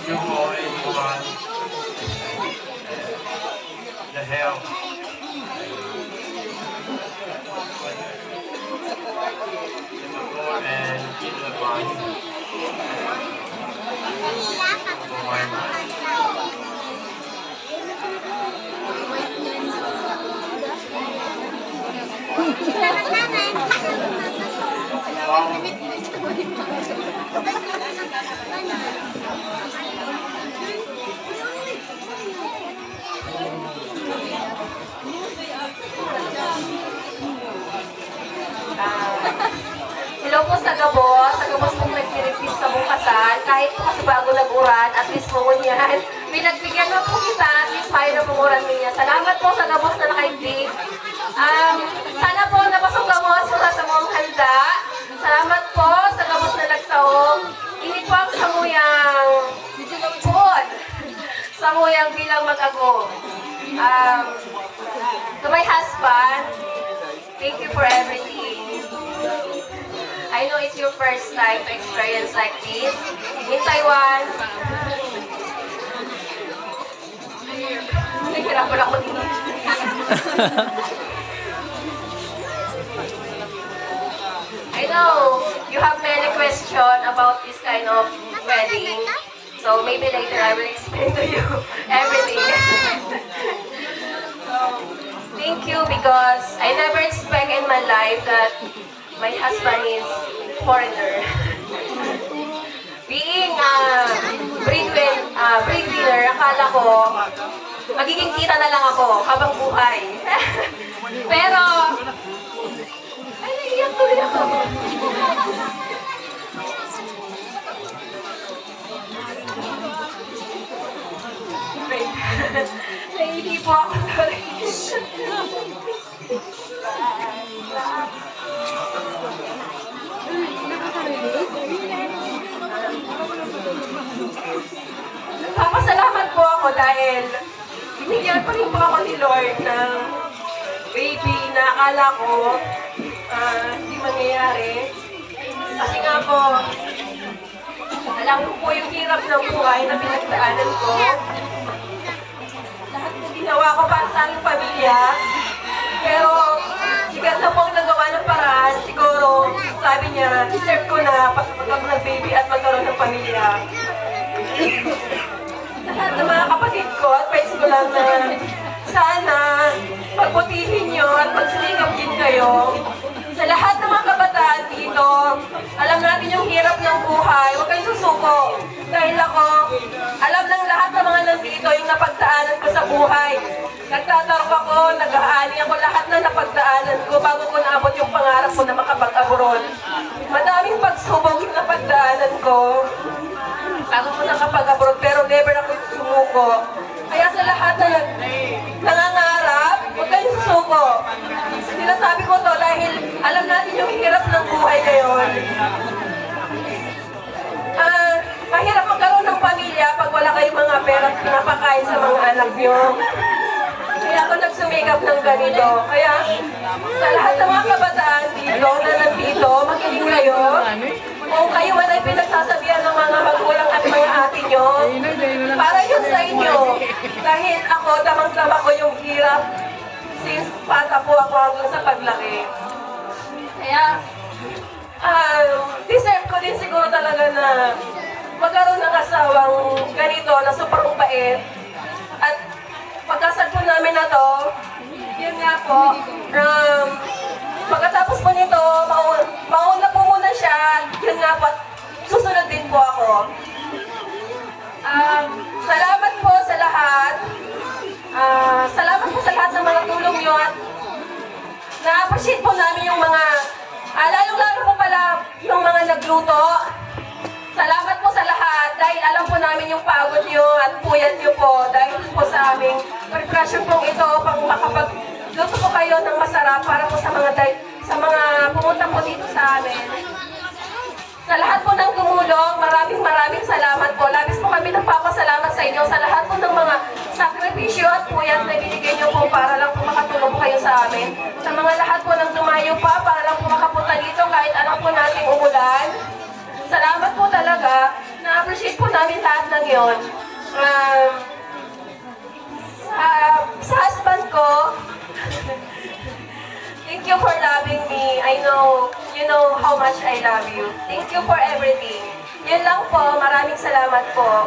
you for everyone. The help. And give advice. Hello po sa Gabos pong nag-repeat sa mong kasal, kahit po kasi bago nag-uran, at least po yan, pinagbigyan mo po kita, at least mayroon pong uran niya. Salamat po sa Gabos na nakaibig. Sana po napasok Gabos sa mong handa. Salamat po sa Gabos na nagtaong. Init po ang samuyang food. Samuyang bilang mag-ago. To my husband, thank you for everything. I know it's your first time to experience like this in Taiwan. Nahihirapan ako dito. I know you have many questions about this kind of wedding. So maybe later I will explain to you everything. So thank you because I never expect in my life that my husband is foreigner. Being a breadwinner, akala ko magiging kita na lang ako habang buhay. Pero ay, naiiyak tuloy ako. Naiiyak po ako tuloy. Papasalamat po ako dahil binigyan pa rin po ako ni Lord ng baby na akala ko hindi mangyayari. Kasi nga po, alam ko po yung hirap ng buhay na pinagdaanan ko. Lahat po ginawa ko para sa aking pamilya. Pero sigat na po ang nagawa ng paraan. Siguro, sabi niya, deserve ko na pagkakaroon ng baby at magkaroon ng pamilya. Lahat ng mga kapatid ko at pwede ko lang na sana pagbutihin niyo at magsilikap din kayo. Sa lahat ng mga kabataan dito, alam natin yung hirap ng buhay. Huwag kayong susuko. Dahil ako, alam ng lahat ng mga nandito yung napagdaanan ko sa buhay. Nagtatarok ako, nag-aani ako lahat na napagdaanan ko bago ko naabot yung pangarap ko na makapag-abroad. Madaming pagsubok yung napagdaanan ko bago ko nakapag-abroad, pero never ako sumuko. Kaya sa lahat na nangangarap, huwag kayong susuko. Sinasabi ko to dahil alam natin yung hirap ng buhay ngayon. Mahirap magkaroon ng pamilya pag wala kayong mga pera at pinapakain sa mga anak nyo. Kaya ako nagsumikap ng ganito. Kaya sa lahat ng mga kabataan dito na nandito, makinig kayo. Kung kayo man ay pinagsasabihan ng mga magulang at mga ate nyo, para yun sa inyo. Dahil ako, tamang-tama ko yung hirap since bata po ako hanggang sa paglaki. Kaya, deserve ko din siguro talaga na magkaroon ng asawang ganito na super bait. At pagkasal po namin na to, yun nga po, pagkatapos po nito, mauna po muna siya, yun nga po, susunod din po ako. Salamat po sa lahat. Salamat po sa lahat ng mga tulong nyo at na-appreciate po namin yung mga, lalong-lalo po pala yung mga nagluto. Salamat po sa lahat dahil alam po namin yung pagod nyo at puyat nyo po dahil po sa aming preparasyon pong ito pang makapagluto po kayo ng masarap para po sa mga pumunta po dito sa amin. Sa lahat po ng tumulong, maraming salamat po. Labis po kami nagpapasalamat sa inyo sa lahat po ng mga sakripisyo at puyat talaga, na-appreciate po namin lahat ng yon. Sa husband ko, thank you for loving me. I know, you know how much I love you. Thank you for everything. Yun lang po. Maraming salamat po.